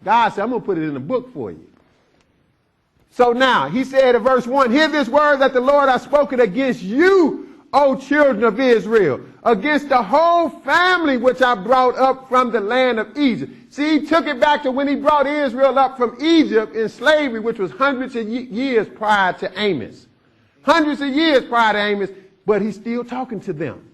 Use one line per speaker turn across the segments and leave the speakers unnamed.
God said, I'm going to put it in the book for you. So now, he said in verse 1, hear this word that the Lord has spoken against you, O children of Israel, against the whole family which I brought up from the land of Egypt. See, he took it back to when he brought Israel up from Egypt in slavery, which was hundreds of years prior to Amos. Hundreds of years prior to Amos, but he's still talking to them.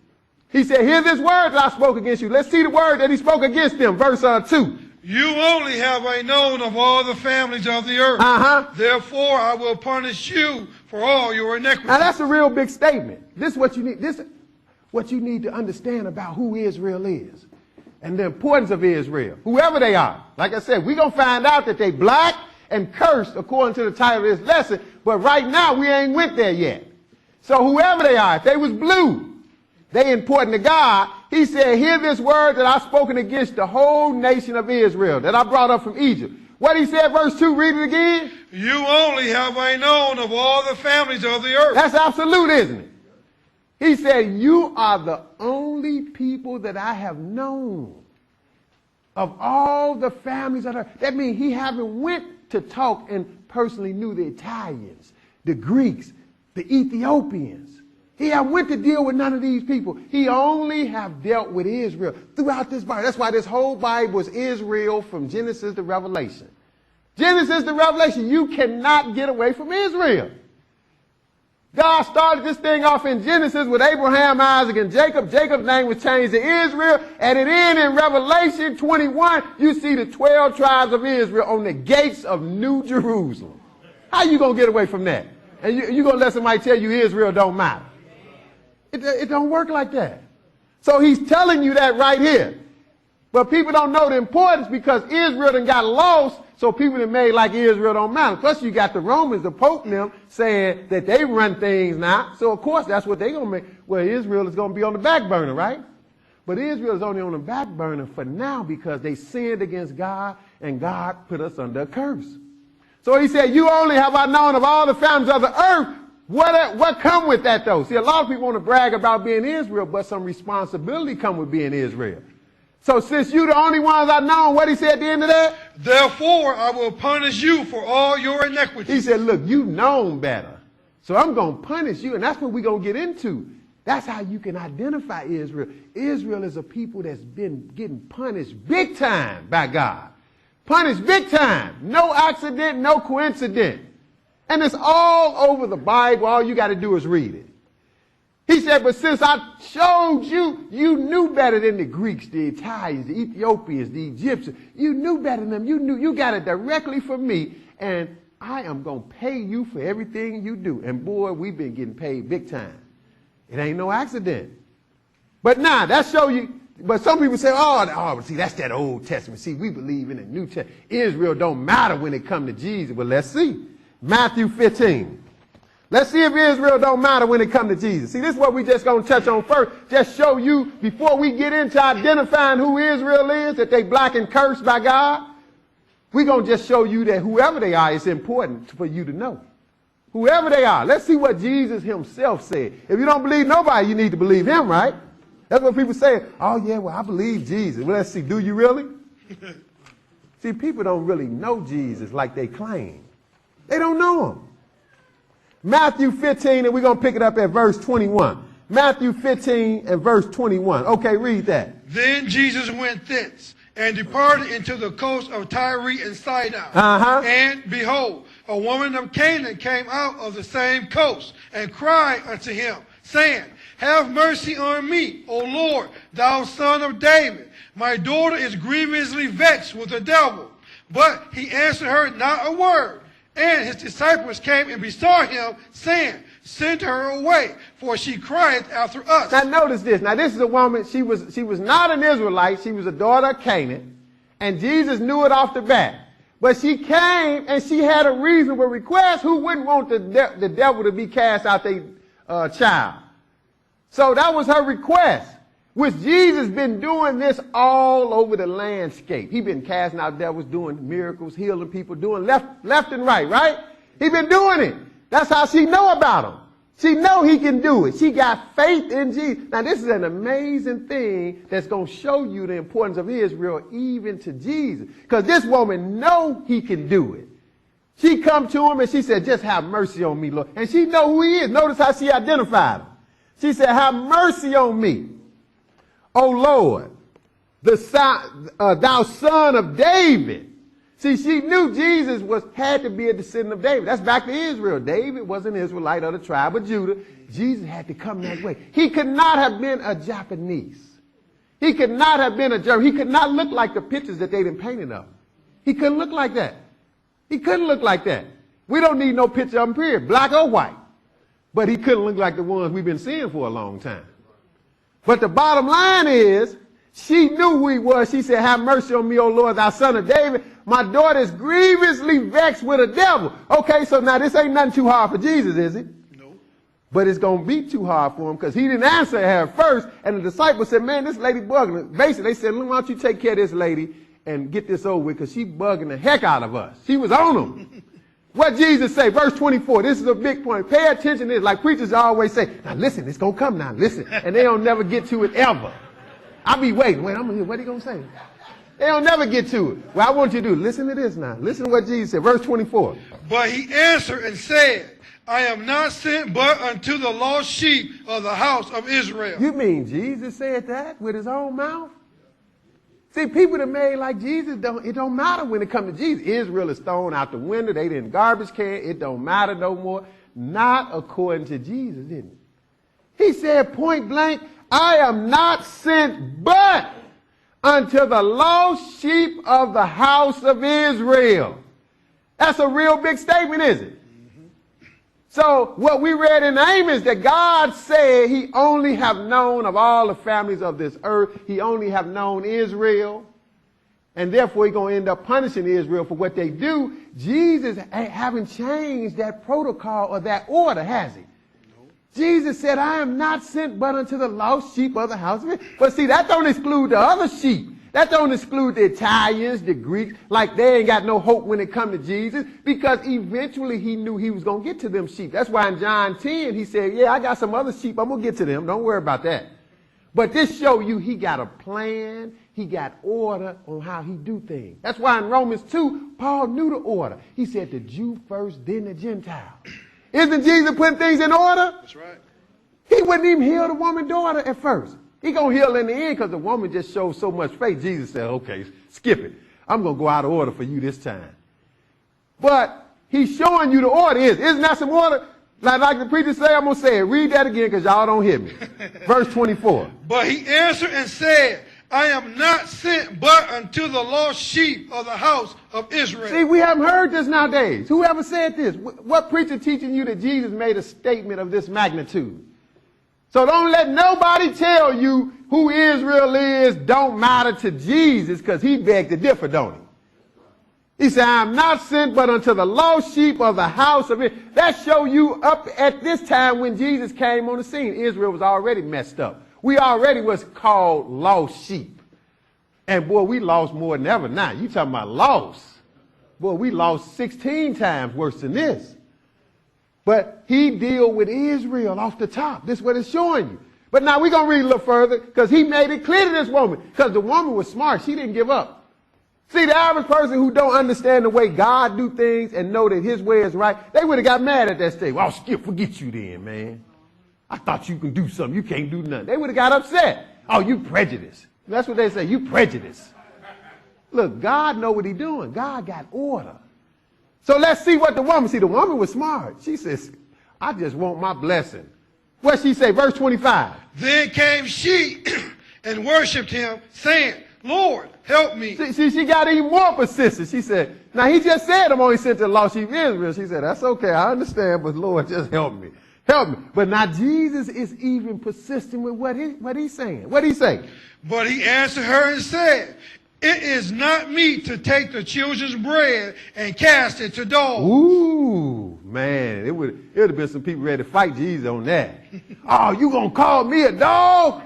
He said, hear this word that I spoke against you. Let's see the word that he spoke against them. Verse 2.
You only have I known of all the families of the earth. Therefore I will punish you for all your iniquities.
Now that's a real big statement. This is what you need. This is what you need to understand about who Israel is and the importance of Israel, whoever they are. Like I said, we're going to find out that they black and cursed according to the title of this lesson. But right now we ain't went there yet. So whoever they are, if they was blue, they important to God. He said, hear this word that I've spoken against the whole nation of Israel that I brought up from Egypt. What he said, verse 2, read it again.
You only have I known of all the families of the earth.
That's absolute, isn't it? He said, you are the only people that I have known of all the families of the earth. That means he haven't went to talk and personally knew the Italians, the Greeks, the Ethiopians. He have went to deal with none of these people. He only have dealt with Israel throughout this Bible. That's why this whole Bible is Israel from Genesis to Revelation. Genesis to Revelation, you cannot get away from Israel. God started this thing off in Genesis with Abraham, Isaac, and Jacob. Jacob's name was changed to Israel. And it ends in Revelation 21. You see the 12 tribes of Israel on the gates of New Jerusalem. How you going to get away from that? And you going to let somebody tell you Israel don't matter? It don't work like that. So he's telling you that right here. But people don't know the importance because Israel done got lost, so people that made like Israel don't matter. Plus you got the Romans, the Pope and them, saying that they run things now. So of course that's what they're going to make. Well, Israel is going to be on the back burner, right? But Israel is only on the back burner for now because they sinned against God and God put us under a curse. So he said, you only have I known of all the families of the earth. What come with that though? See, a lot of people want to brag about being Israel, but some responsibility come with being Israel. So since you the only ones I know, what he said at the end of that?
Therefore I will punish you for all your iniquities.
He said, look, you've known better. So I'm going to punish you. And that's what we're going to get into. That's how you can identify Israel. Israel is a people that's been getting punished big time by God. Punished big time. No accident, no coincidence. And it's all over the Bible. All you got to do is read it. He said, but since I showed you, you knew better than the Greeks, the Italians, the Ethiopians, the Egyptians. You knew better than them. You got it directly from me. And I am going to pay you for everything you do. And boy, we've been getting paid big time. It ain't no accident. But now, that show you, but some people say, oh, see, that's that Old Testament. See, we believe in the New Testament. Israel don't matter when it comes to Jesus. Well, let's see. Matthew 15. Let's see if Israel don't matter when it comes to Jesus. See, this is what we just going to touch on first. Just show you, before we get into identifying who Israel is, that they black and cursed by God, we're going to just show you that whoever they are, it's important for you to know. Whoever they are. Let's see what Jesus himself said. If you don't believe nobody, you need to believe him, right? That's what people say. Oh, yeah, well, I believe Jesus. Well, let's see. Do you really? See, people don't really know Jesus like they claim. They don't know him. Matthew 15, and we're going to pick it up at verse 21. Matthew 15 and verse 21. Okay, read that.
Then Jesus went thence and departed into the coast of Tyre and Sidon. And behold, a woman of Canaan came out of the same coast and cried unto him, saying, have mercy on me, O Lord, thou son of David. My daughter is grievously vexed with the devil. But he answered her not a word. And his disciples came and besought him, saying, send her away, for she crieth after us.
Now notice this. Now this is a woman, she was not an Israelite. She was a daughter of Canaan. And Jesus knew it off the bat. But she came and she had a reasonable request. Who wouldn't want the devil to be cast out their child? So that was her request. Which Jesus been doing this all over the landscape. He been casting out devils, doing miracles, healing people, doing left and right, right? He been doing it. That's how she know about him. She know he can do it. She got faith in Jesus. Now, this is an amazing thing that's going to show you the importance of Israel even to Jesus. Because this woman know he can do it. She come to him and she said, just have mercy on me, Lord. And she know who he is. Notice how she identified him. She said, have mercy on me, O Lord, thou son of David. See, she knew Jesus had to be a descendant of David. That's back to Israel. David was an Israelite of the tribe of Judah. Jesus had to come that way. He could not have been a Japanese. He could not have been a German. He could not look like the pictures that they done painted of him. He couldn't look like that. He couldn't look like that. We don't need no picture of him, period, black or white. But he couldn't look like the ones we've been seeing for a long time. But the bottom line is, she knew who he was. She said, have mercy on me, O Lord, thou son of David. My daughter is grievously vexed with a devil. Okay, so now this ain't nothing too hard for Jesus, is it?
No.
But it's going to be too hard for him because he didn't answer her first. And the disciples said, man, this lady bugging us. Basically, they said, why don't you take care of this lady and get this over with because she bugging the heck out of us. She was on them. What Jesus say? Verse 24. This is a big point. Pay attention to this. Like preachers always say, now listen, it's going to come now. Listen. And they don't never get to it ever. I'll be waiting. Wait, I'm going to hear. What are you going to say? They don't never get to it. Well, I want you to do. Listen to this now. Listen to what Jesus said. Verse 24.
But he answered and said, I am not sent but unto the lost sheep of the house of Israel.
You mean Jesus said that with his own mouth? See, people that made like Jesus, it don't matter when it comes to Jesus. Israel is thrown out the window. They didn't garbage can. It don't matter no more. Not according to Jesus, didn't it? He said point blank, I am not sent but unto the lost sheep of the house of Israel. That's a real big statement, isn't it? So what we read in Amos, that God said he only have known of all the families of this earth. He only have known Israel. And therefore he's going to end up punishing Israel for what they do. Jesus haven't changed that protocol or that order, has he? No. Jesus said, I am not sent but unto the lost sheep of the house of Israel. But see, that don't exclude the other sheep. That don't exclude the Italians, the Greeks, like they ain't got no hope when it come to Jesus, because eventually he knew he was going to get to them sheep. That's why in John 10 he said, yeah, I got some other sheep. I'm going to get to them. Don't worry about that. But this show you he got a plan. He got order on how he do things. That's why in Romans 2, Paul knew the order. He said the Jew first, then the Gentile. Isn't Jesus putting things in order?
That's right.
He wouldn't even heal the woman's daughter at first. He going to heal in the end because the woman just showed so much faith. Jesus said, okay, skip it. I'm going to go out of order for you this time. But he's showing you the order. Isn't that some order? Like the preacher say, I'm going to say it. Read that again because y'all don't hear me. Verse 24.
But he answered and said, I am not sent but unto the lost sheep of the house of Israel.
See, we haven't heard this nowadays. Whoever said this? What preacher teaching you that Jesus made a statement of this magnitude? So don't let nobody tell you who Israel is don't matter to Jesus, because he begged to differ, don't he? He said, I am not sent but unto the lost sheep of the house of Israel. That show you up at this time when Jesus came on the scene. Israel was already messed up. We already was called lost sheep. And boy, we lost more than ever now. You talking about lost. Boy, we lost 16 times worse than this. But he deal with Israel off the top. This is what it's showing you. But now we're going to read a little further because he made it clear to this woman. Because the woman was smart. She didn't give up. See, the average person who don't understand the way God do things and know that his way is right, they would have got mad at that stage. Well, Skip, forget you then, man. I thought you can do something. You can't do nothing. They would have got upset. Oh, you prejudiced. That's what they say. You prejudiced. Look, God know what he's doing. God got order. So let's see what the woman, the woman was smart. She says, I just want my blessing. What she say? Verse 25.
Then came she and worshipped him, saying, Lord, help me.
See, she got even more persistent. She said, now he just said I'm only sent to the lost sheep of Israel. She said, that's okay. I understand, but Lord, just help me. Help me. But now Jesus is even persistent with what he's saying. What he say?
But he answered her and said, it is not meet to take the children's bread and cast it to dogs.
Ooh, man, it would have been some people ready to fight Jesus on that. Oh, you gonna call me a dog?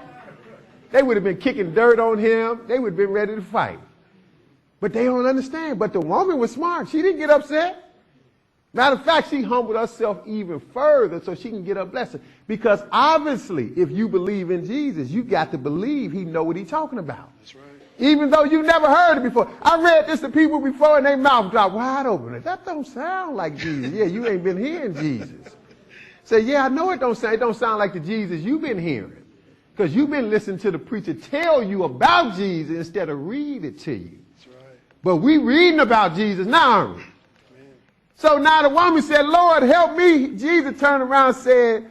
They would have been kicking dirt on him. They would have been ready to fight. But they don't understand. But the woman was smart. She didn't get upset. Matter of fact, she humbled herself even further so she can get her blessing. Because obviously, if you believe in Jesus, you got to believe he know what he's talking about.
That's right.
Even though you never heard it before. I read this to people before and their mouth dropped wide open. That don't sound like Jesus. Yeah, you ain't been hearing Jesus. Say, yeah, I know it don't sound like the Jesus you've been hearing. Because you've been listening to the preacher tell you about Jesus instead of read it to you.
That's right.
But we reading about Jesus now, aren't we? So now the woman said, Lord, help me. Jesus turned around and said,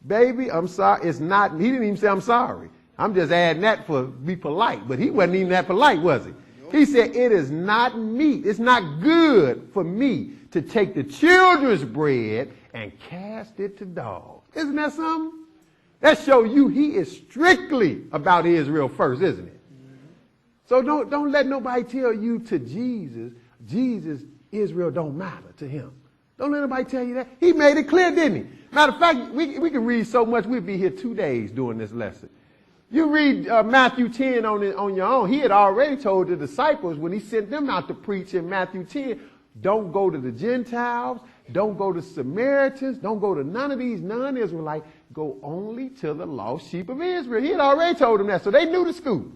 baby, I'm sorry. It's not, he didn't even say I'm sorry. I'm just adding that for be polite. But he wasn't even that polite, was he? Nope. He said, it is not meat. It's not good for me to take the children's bread and cast it to dogs. Isn't that something? That shows you he is strictly about Israel first, isn't it? Mm-hmm. So don't let nobody tell you to Jesus, Israel don't matter to him. Don't let anybody tell you that. He made it clear, didn't he? Matter of fact, we can read so much, we'd be here 2 days doing this lesson. You read Matthew 10 on your own. He had already told the disciples when he sent them out to preach in Matthew 10, don't go to the Gentiles, don't go to Samaritans, don't go to none of these non-Israelites, go only to the lost sheep of Israel. He had already told them that, so they knew the scoop.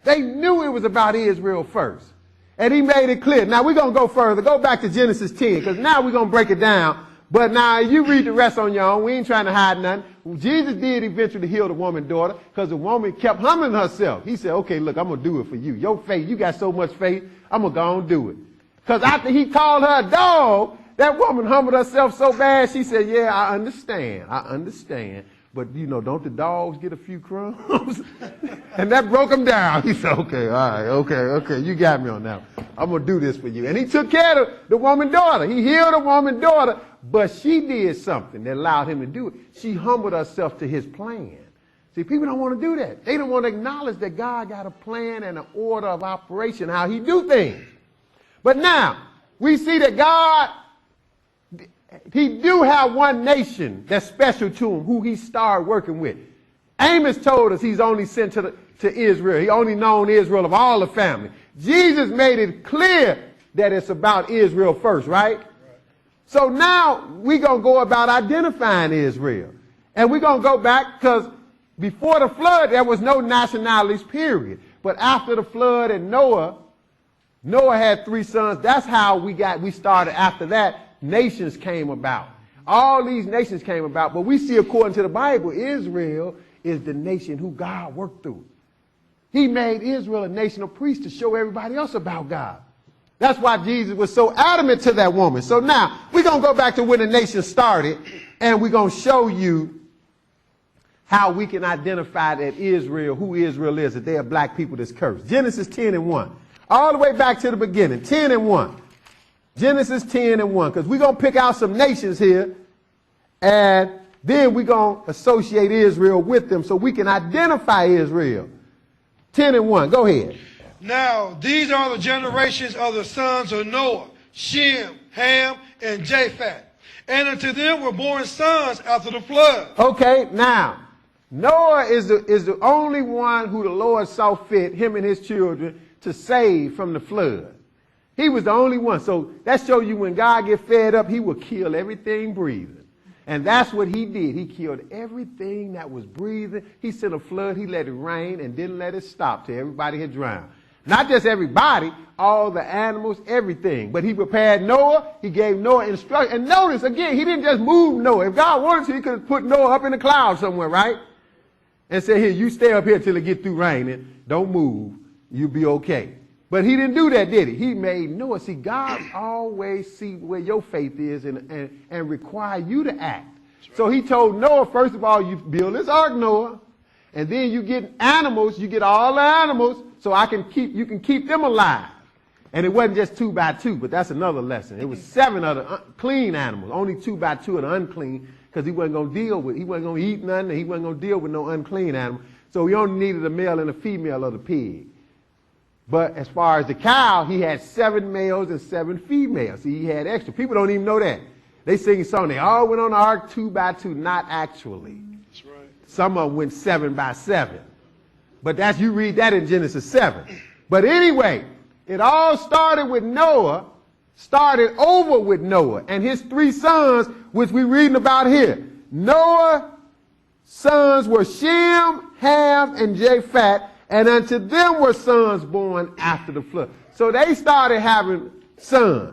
They knew it was about Israel first. And he made it clear. Now we're going to go further. Go back to Genesis 10, because now we're going to break it down. But now you read the rest on your own. We ain't trying to hide nothing. Jesus did eventually heal the woman's daughter, because the woman kept humbling herself. He said, okay, look, I'm going to do it for you. Your faith, you got so much faith, I'm going to go and do it. Because after he called her a dog, that woman humbled herself so bad, she said, yeah, I understand. But, you know, don't the dogs get a few crumbs? And that broke him down. He said, okay, all right, okay, you got me on that. I'm going to do this for you. And he took care of the woman's daughter. He healed the woman's daughter, but she did something that allowed him to do it. She humbled herself to his plan. See, people don't want to do that. They don't want to acknowledge that God got a plan and an order of operation, how he do things. But now, we see that God, he do have one nation that's special to him, who he started working with. Amos told us he's only sent to Israel. He only known Israel of all the family. Jesus made it clear that it's about Israel first, right? So now we're going to go about identifying Israel. And we're going to go back, because before the flood, there was no nationalities, period. But after the flood and Noah had 3 sons. That's how we started after that. Nations came about. All these nations came about. But we see, according to the Bible, Israel is the nation who God worked through. He made Israel a nation of priests to show everybody else about God. That's why Jesus was so adamant to that woman. So now, we're going to go back to when the nation started, and we're going to show you how we can identify that Israel, who Israel is, that they are black people that's cursed. Genesis 10:1. All the way back to the beginning, 10:1. Genesis 10:1, because we're going to pick out some nations here, and then we're going to associate Israel with them so we can identify Israel. 10:1, go ahead.
Now, these are the generations of the sons of Noah, Shem, Ham, and Japheth. And unto them were born sons after the flood.
Okay, now, Noah is the only one who the Lord saw fit, him and his children, to save from the flood. He was the only one. So that shows you when God gets fed up, he will kill everything breathing. And that's what he did. He killed everything that was breathing. He sent a flood. He let it rain and didn't let it stop till everybody had drowned. Not just everybody, all the animals, everything. But he prepared Noah. He gave Noah instructions. And notice, again, he didn't just move Noah. If God wanted to, he could have put Noah up in the cloud somewhere, right? And said, here, you stay up here till it get through raining. Don't move. You'll be okay. But he didn't do that, did he? He made Noah. See, God always see where your faith is and require you to act. Right. So he told Noah, first of all, you build this ark, Noah. And then you get animals, you get all the animals, so you can keep them alive. And it wasn't just 2 by 2, but that's another lesson. It was 7 of the clean animals, only 2 by 2 of the unclean, because he wasn't going to eat nothing, and he wasn't going to deal with no unclean animal. So he only needed a male and a female of the pig. But as far as the cow, he had 7 males and 7 females. See, he had extra. People don't even know that. They sing a song, they all went on the ark 2 by 2, not actually.
That's right.
Some of them went 7 by 7. But you read that in Genesis 7. But anyway, it all started with Noah started over with Noah and his 3 sons, which we're reading about here. Noah's sons were Shem, Ham, and Japheth, and unto them were sons born after the flood. So they started having sons.